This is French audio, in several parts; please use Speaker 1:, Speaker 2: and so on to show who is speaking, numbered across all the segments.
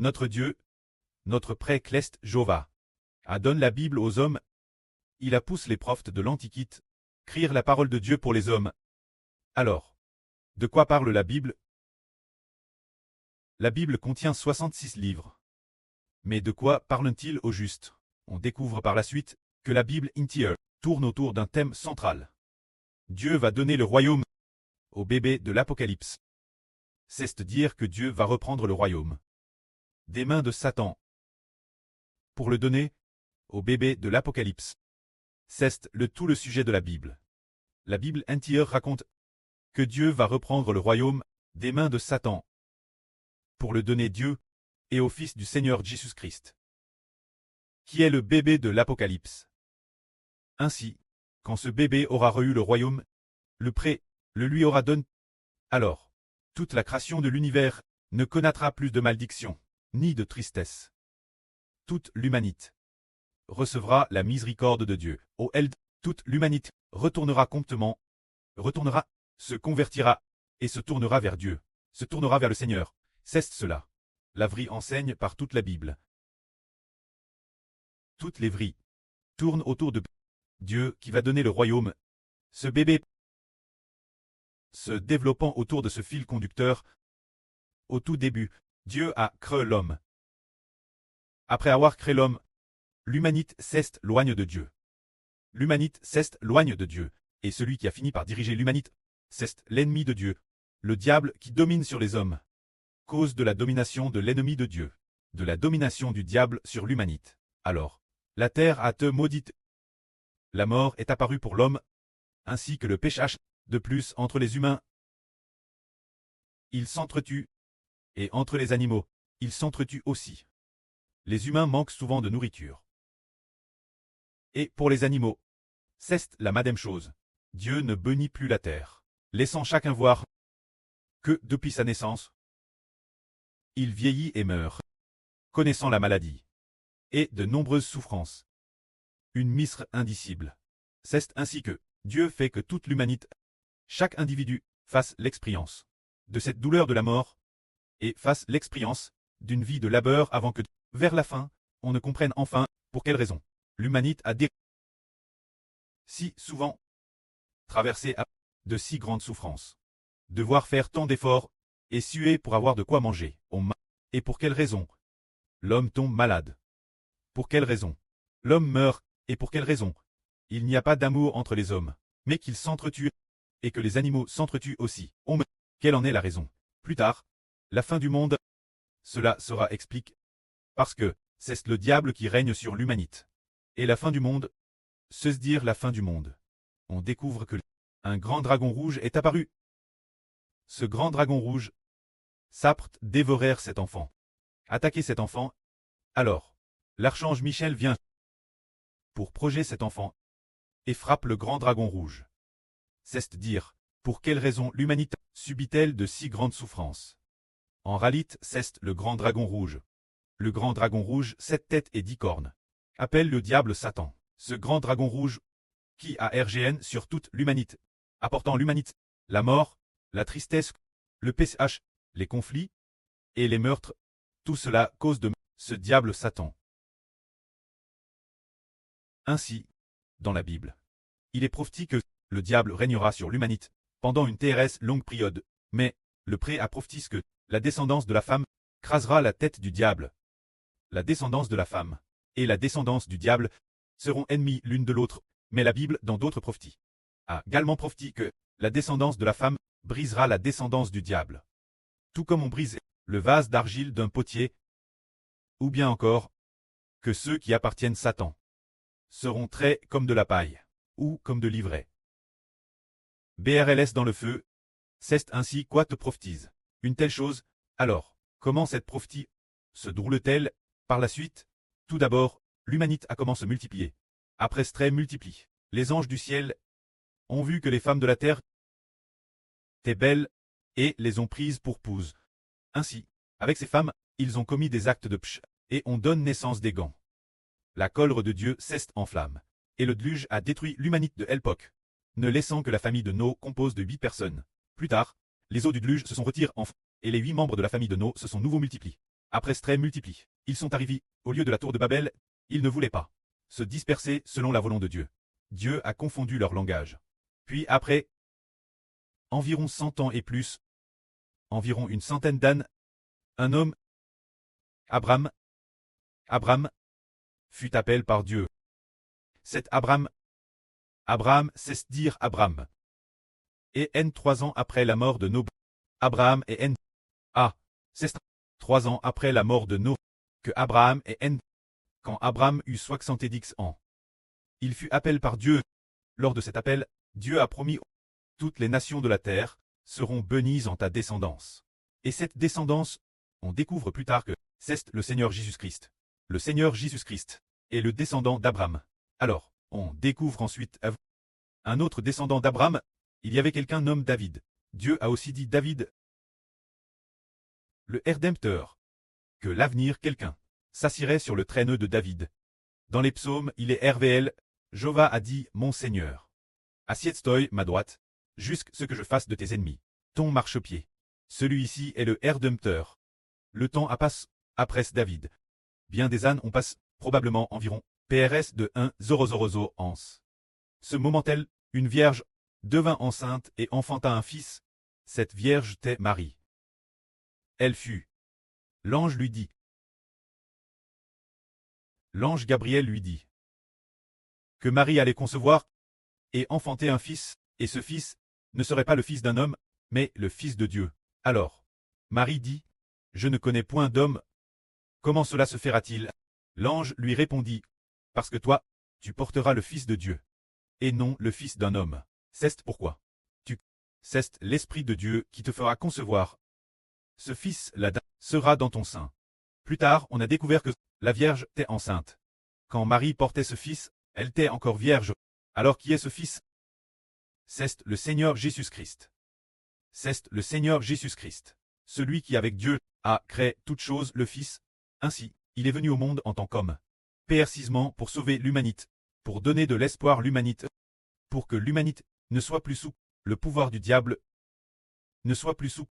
Speaker 1: Notre Dieu, notre prêtre Cleste Jova, a donné la Bible aux hommes. Il a poussé les prophètes de l'Antiquité, écrire la parole de Dieu pour les hommes. Alors, de quoi parle la Bible? La Bible contient 66 livres. Mais de quoi parle-t-il au juste? On découvre par la suite que la Bible entière tourne autour d'un thème central. Dieu va donner le royaume au bébé de l'Apocalypse. C'est-à-dire que Dieu va reprendre le royaume des mains de Satan pour le donner au bébé de l'Apocalypse. C'est tout le sujet de la Bible. La Bible entière raconte que Dieu va reprendre le royaume des mains de Satan pour le donner Dieu et au Fils du Seigneur Jésus-Christ, qui est le bébé de l'Apocalypse. Ainsi, quand ce bébé aura reçu le royaume, le prêtre le lui aura donné. Alors, toute la création de l'univers ne connaîtra plus de malédiction, ni de tristesse. Toute l'humanité recevra la miséricorde de Dieu. Au Eld, toute l'humanité retournera comptement, se convertira et se tournera vers Dieu, se tournera vers le Seigneur. C'est cela. La vraie enseigne par toute la Bible. Toutes les vries tournent autour de Dieu qui va donner le royaume. Ce bébé se développant autour de ce fil conducteur. Au tout début, Dieu a créé l'homme. Après avoir créé l'homme, l'humanité s'éloigne de Dieu. L'humanité s'éloigne de Dieu, et celui qui a fini par diriger l'humanité, c'est l'ennemi de Dieu, le diable qui domine sur les hommes. Cause de la domination de l'ennemi de Dieu, de la domination du diable sur l'humanité. Alors, la terre a été maudite. La mort est apparue pour l'homme, ainsi que le péché. De plus, entre les humains, ils s'entretuent, et entre les animaux, ils s'entretuent aussi. Les humains manquent souvent de nourriture. Et pour les animaux, c'est la même chose. Dieu ne bénit plus la terre, laissant chacun voir que, depuis sa naissance, il vieillit et meurt, connaissant la maladie et de nombreuses souffrances. Une misère indicible. C'est ainsi que Dieu fait que toute l'humanité, chaque individu, fasse l'expérience de cette douleur de la mort et fasse l'expérience d'une vie de labeur avant que, vers la fin, on ne comprenne enfin pour quelle raison l'humanité a si souvent traversé de si grandes souffrances. Devoir faire tant d'efforts et suer pour avoir de quoi manger. Et pour quelle raison l'homme tombe malade? Pour quelle raison l'homme meurt? Et pour quelle raison il n'y a pas d'amour entre les hommes, mais qu'ils s'entretuent et que les animaux s'entretuent aussi? Quelle en est la raison? Plus tard, la fin du monde, cela sera expliqué. Parce que c'est le diable qui règne sur l'humanité. Et la fin du monde, c'est dire la fin du monde. On découvre que un grand dragon rouge est apparu. Ce grand dragon rouge s'apprête dévorer cet enfant, attaquer cet enfant. Alors, l'archange Michel vient pour protéger cet enfant et frappe le grand dragon rouge. C'est dire, pour quelle raison l'humanité subit-elle de si grandes souffrances? En réalité, c'est le grand dragon rouge. Le grand dragon rouge, 7 têtes et 10 cornes, appelle le diable Satan. Ce grand dragon rouge, qui a RGN sur toute l'humanité, apportant l'humanité, la mort, la tristesse, le PCH, les conflits et les meurtres, tout cela cause de ce diable Satan. Ainsi, dans la Bible, il est prophétisé que le diable régnera sur l'humanité pendant une très longue période, mais le prêtre a prophétisé que la descendance de la femme crasera la tête du diable. La descendance de la femme et la descendance du diable seront ennemis l'une de l'autre, mais la Bible, dans d'autres prophéties, a également prophétisé que la descendance de la femme brisera la descendance du diable. Tout comme on brise le vase d'argile d'un potier, ou bien encore, que ceux qui appartiennent Satan seront traits comme de la paille, ou comme de l'ivraie. BRLS dans le feu, c'est ainsi quoi te prophétise une telle chose. Alors, comment cette prophétie se déroule-t-elle par la suite? Tout d'abord, l'humanité a commencé à se multiplier. Après ce trait multiplie, les anges du ciel ont vu que les femmes de la terre étaient belles et les ont prises pour pouses. Ainsi, avec ces femmes, ils ont commis des actes de pch et on donne naissance des gants. La colère de Dieu s'est en flamme, et le déluge a détruit l'humanité de l'époque, ne laissant que la famille de Noé compose de 8 personnes. Plus tard, les eaux du déluge se sont retirées en feu, et les 8 membres de la famille de Noé se sont nouveau multipliés. Après ce trait multiplie. Ils sont arrivés, au lieu de la tour de Babel, ils ne voulaient pas se disperser selon la volonté de Dieu. Dieu a confondu leur langage. Puis après environ 100 ans et plus, environ une centaine d'années, un homme, Abraham, fut appelé par Dieu. Cet Abraham, c'est dire Abraham. Et 3 ans après la mort de Noé, Abraham et c'est 3 ans après la mort de Noé, que Abraham et quand Abraham eut 70 ans. Il fut appelé par Dieu. Lors de cet appel, Dieu a promis « Toutes les nations de la terre seront bénies en ta descendance ». Et cette descendance, on découvre plus tard que c'est le Seigneur Jésus-Christ. Le Seigneur Jésus-Christ est le descendant d'Abraham. Alors, on découvre ensuite un autre descendant d'Abraham. Il y avait quelqu'un nommé David. Dieu a aussi dit David, le Rédempteur, que l'avenir quelqu'un s'assirait sur le traîneau de David. Dans les psaumes, il est RVL, Jova a dit, mon Seigneur. Assieds-toi, ma droite, jusqu'à ce que je fasse de tes ennemis ton marchepied. Celui-ci est le Rédempteur. Le temps a passé, après David. Bien des ânes ont passé, probablement environ, PRS de 1 ans. Ce moment-tel, une vierge devint enceinte et enfanta un fils. Cette vierge était Marie. Elle fut. L'ange Gabriel lui dit que Marie allait concevoir et enfanter un fils, et ce fils ne serait pas le fils d'un homme, mais le fils de Dieu. Alors, Marie dit, je ne connais point d'homme. Comment cela se fera-t-il? L'ange lui répondit, parce que toi, tu porteras le fils de Dieu, et non le fils d'un homme. C'est pourquoi c'est l'Esprit de Dieu qui te fera concevoir. Ce fils-là sera dans ton sein. Plus tard, on a découvert que la Vierge était enceinte. Quand Marie portait ce fils, elle était encore vierge. Alors qui est ce fils? C'est le Seigneur Jésus-Christ. C'est le Seigneur Jésus-Christ. Celui qui avec Dieu a créé toutes choses, le Fils. Ainsi, il est venu au monde en tant qu'homme. Précisément pour sauver l'humanité, pour donner de l'espoir à l'humanité, pour que l'humanité ne soit plus sous le pouvoir du diable, ne soit plus sous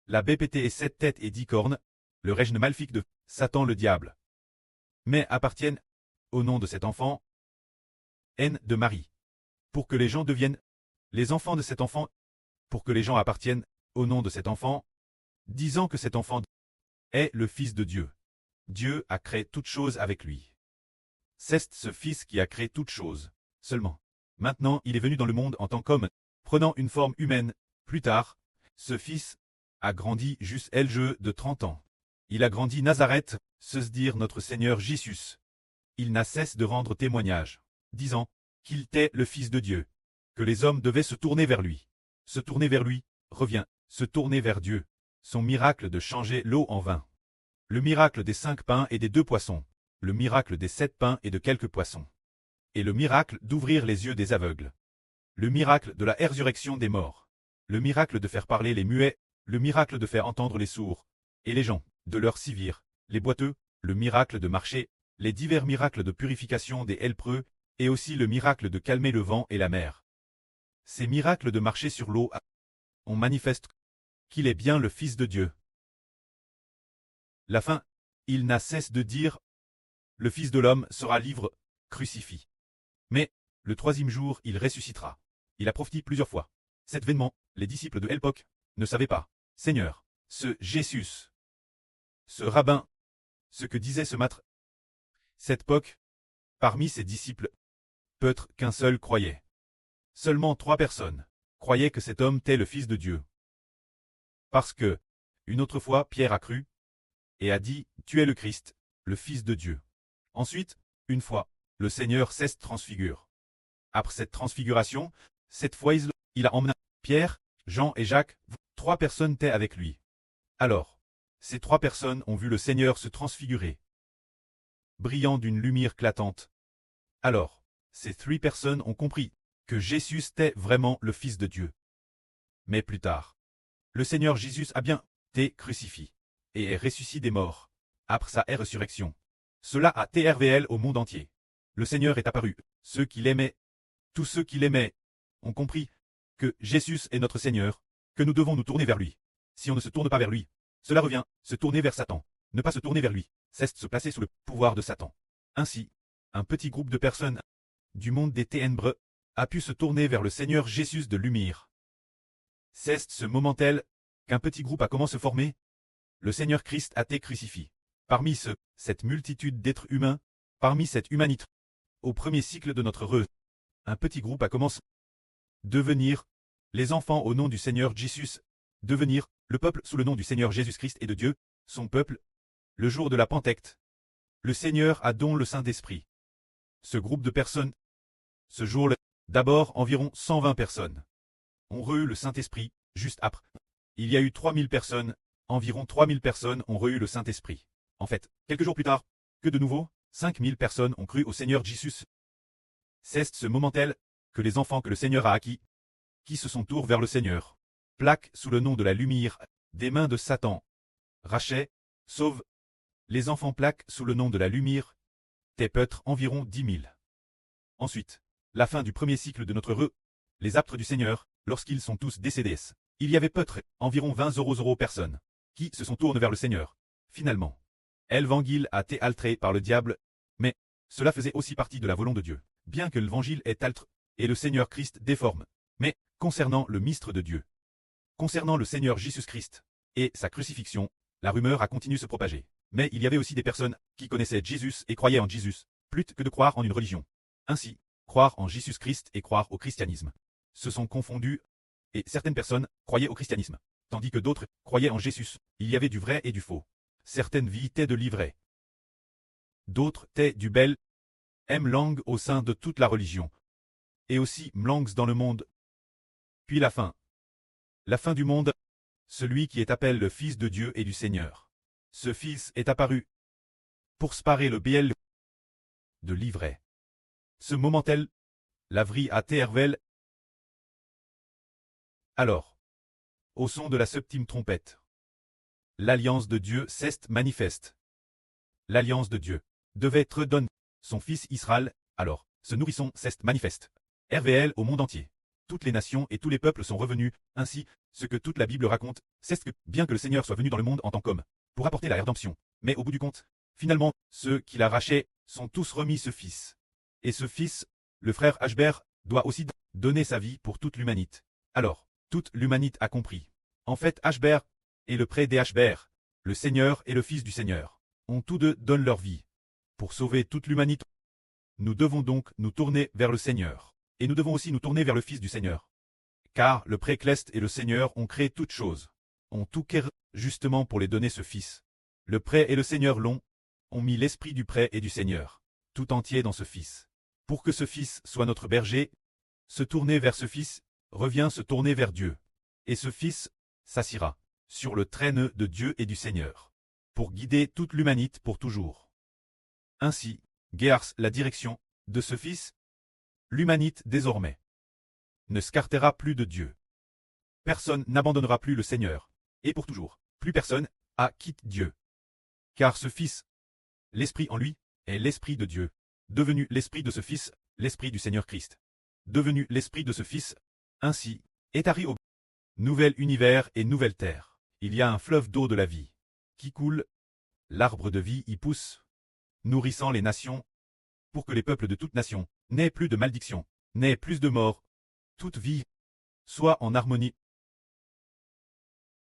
Speaker 1: la BPT et 7 têtes et 10 cornes, le règne maléfique de Satan le diable, mais appartiennent, au nom de cet enfant, de Marie, pour que les gens deviennent les enfants de cet enfant, pour que les gens appartiennent, au nom de cet enfant, disant que cet enfant est le Fils de Dieu. Dieu a créé toutes choses avec lui. C'est ce Fils qui a créé toutes choses, seulement. Maintenant il est venu dans le monde en tant qu'homme, prenant une forme humaine. Plus tard, ce Fils a grandi jusqu'à l'âge de 30 ans. Il a grandi Nazareth, se dire notre Seigneur Jésus. Il n'a cesse de rendre témoignage, disant qu'il était le Fils de Dieu, que les hommes devaient se tourner vers lui. Se tourner vers lui, revient, se tourner vers Dieu. Son miracle de changer l'eau en vin. Le miracle des 5 pains et des 2 poissons. Le miracle des 7 pains et de quelques poissons. Et le miracle d'ouvrir les yeux des aveugles. Le miracle de la résurrection des morts. Le miracle de faire parler les muets. Le miracle de faire entendre les sourds. Et les gens, de leur civir, les boiteux. Le miracle de marcher. Les divers miracles de purification des lépreux. Et aussi le miracle de calmer le vent et la mer. Ces miracles de marcher sur l'eau, on manifeste qu'il est bien le Fils de Dieu. La fin, il n'a cesse de dire, le Fils de l'homme sera livré, crucifié. Mais, le 3e jour, il ressuscitera. Il a prophétisé plusieurs fois. Cet événement, les disciples de l'époque ne savaient pas. Seigneur, ce Jésus, ce rabbin, ce que disait ce maître. Cette époque, parmi ses disciples, peut-être qu'un seul croyait. Seulement 3 personnes croyaient que cet homme était le Fils de Dieu. Parce que, une autre fois, Pierre a cru, et a dit, tu es le Christ, le Fils de Dieu. Ensuite, une fois, le Seigneur s'est transfiguré. Après cette transfiguration, cette fois il a emmené Pierre, Jean et Jacques, 3 personnes étaient avec lui. Alors, ces 3 personnes ont vu le Seigneur se transfigurer, brillant d'une lumière éclatante. Alors, ces 3 personnes ont compris que Jésus était vraiment le Fils de Dieu. Mais plus tard, le Seigneur Jésus a bien été crucifié et est ressuscité des morts, après sa résurrection. Cela a été révélé au monde entier. Le Seigneur est apparu. Ceux qui l'aimaient, tous ceux qui l'aimaient, ont compris que Jésus est notre Seigneur, que nous devons nous tourner vers lui. Si on ne se tourne pas vers lui, cela revient, se tourner vers Satan. ne pas se tourner vers lui, c'est se placer sous le pouvoir de Satan. Ainsi, un petit groupe de personnes du monde des ténèbres a pu se tourner vers le Seigneur Jésus de lumière. C'est ce moment tel qu'un petit groupe a commencé à se former. Le Seigneur Christ a été crucifié. Parmi cette multitude d'êtres humains, parmi cette humanité, au premier cycle de notre un petit groupe a commencé à devenir les enfants au nom du Seigneur Jésus, devenir le peuple sous le nom du Seigneur Jésus-Christ et de Dieu, son peuple, le jour de la Pentecôte. Le Seigneur a don le Saint-Esprit. Ce groupe de personnes, ce jour-là, d'abord environ 120 personnes, ont reçu le Saint-Esprit, juste après. Il y a eu 3000 personnes, environ 3000 personnes ont reçu le Saint-Esprit. En fait, quelques jours plus tard, que de nouveau, 5000 personnes ont cru au Seigneur Jésus. C'est ce moment tel que les enfants que le Seigneur a acquis, qui se sont tournés vers le Seigneur, plaquent sous le nom de la lumière, des mains de Satan. Rachet, sauve. Les enfants plaquent sous le nom de la lumière, t'es peut-être environ 10 000. Ensuite, la fin du premier cycle de notre les apôtres du Seigneur, lorsqu'ils sont tous décédés, il y avait peut-être environ 20 personnes qui se sont tournées vers le Seigneur. Finalement, l'évangile a été altéré par le diable, mais cela faisait aussi partie de la volonté de Dieu. Bien que l'évangile est altéré et le Seigneur Christ déforme, mais concernant le ministre de Dieu, concernant le Seigneur Jésus-Christ et sa crucifixion, la rumeur a continué de se propager. Mais il y avait aussi des personnes qui connaissaient Jésus et croyaient en Jésus, plutôt que de croire en une religion. Ainsi, croire en Jésus-Christ et croire au christianisme se sont confondus, et certaines personnes croyaient au christianisme, tandis que d'autres croyaient en Jésus. Il y avait du vrai et du faux. Certaines vies étaient de l'ivraie. D'autres étaient du bel, langue au sein de toute la religion, et aussi langues dans le monde. Puis la fin. La fin du monde, celui qui est appelé le Fils de Dieu et du Seigneur. Ce Fils est apparu pour séparer le biel de l'ivraie. Ce moment tel, la vie a tervel. Alors, au son de la septième trompette, l'alliance de Dieu s'est manifeste. L'alliance de Dieu devait être donne son Fils Israël, alors, ce nourrisson s'est manifeste. RVL au monde entier. Toutes les nations et tous les peuples sont revenus, ainsi, ce que toute la Bible raconte, c'est que, bien que le Seigneur soit venu dans le monde en tant qu'homme, pour apporter la rédemption, mais au bout du compte, finalement, ceux qui l'arrachaient sont tous remis ce Fils. Et ce Fils, le frère Ashbert, doit aussi donner sa vie pour toute l'humanité. Alors, toute l'humanité a compris. En fait, Ashbert et le prêtre des Ashbert, le Seigneur et le Fils du Seigneur, ont tous deux donné leur vie. Pour sauver toute l'humanité, nous devons donc nous tourner vers le Seigneur. Et nous devons aussi nous tourner vers le Fils du Seigneur. Car le prêtre et le Seigneur ont créé toutes choses, ont tout créé justement pour les donner ce Fils. Le prêtre et le Seigneur ont mis l'esprit du prêtre et du Seigneur, tout entier dans ce Fils. Pour que ce Fils soit notre berger, se tourner vers ce Fils, revient se tourner vers Dieu. Et ce Fils s'assira sur le traîneau de Dieu et du Seigneur, pour guider toute l'humanité pour toujours. Ainsi, guère la direction de ce Fils, l'humanité désormais ne s'écartera plus de Dieu. Personne n'abandonnera plus le Seigneur, et pour toujours, plus personne a quitté Dieu. Car ce Fils, l'Esprit en lui, est l'Esprit de Dieu, devenu l'Esprit de ce Fils, l'Esprit du Seigneur Christ. Devenu l'Esprit de ce Fils, ainsi, est arrivé au nouvel univers et nouvelle terre. Il y a un fleuve d'eau de la vie qui coule, l'arbre de vie y pousse, nourrissant les nations, pour que les peuples de toutes nations n'aient plus de malédiction, n'aient plus de mort, toute vie soit en harmonie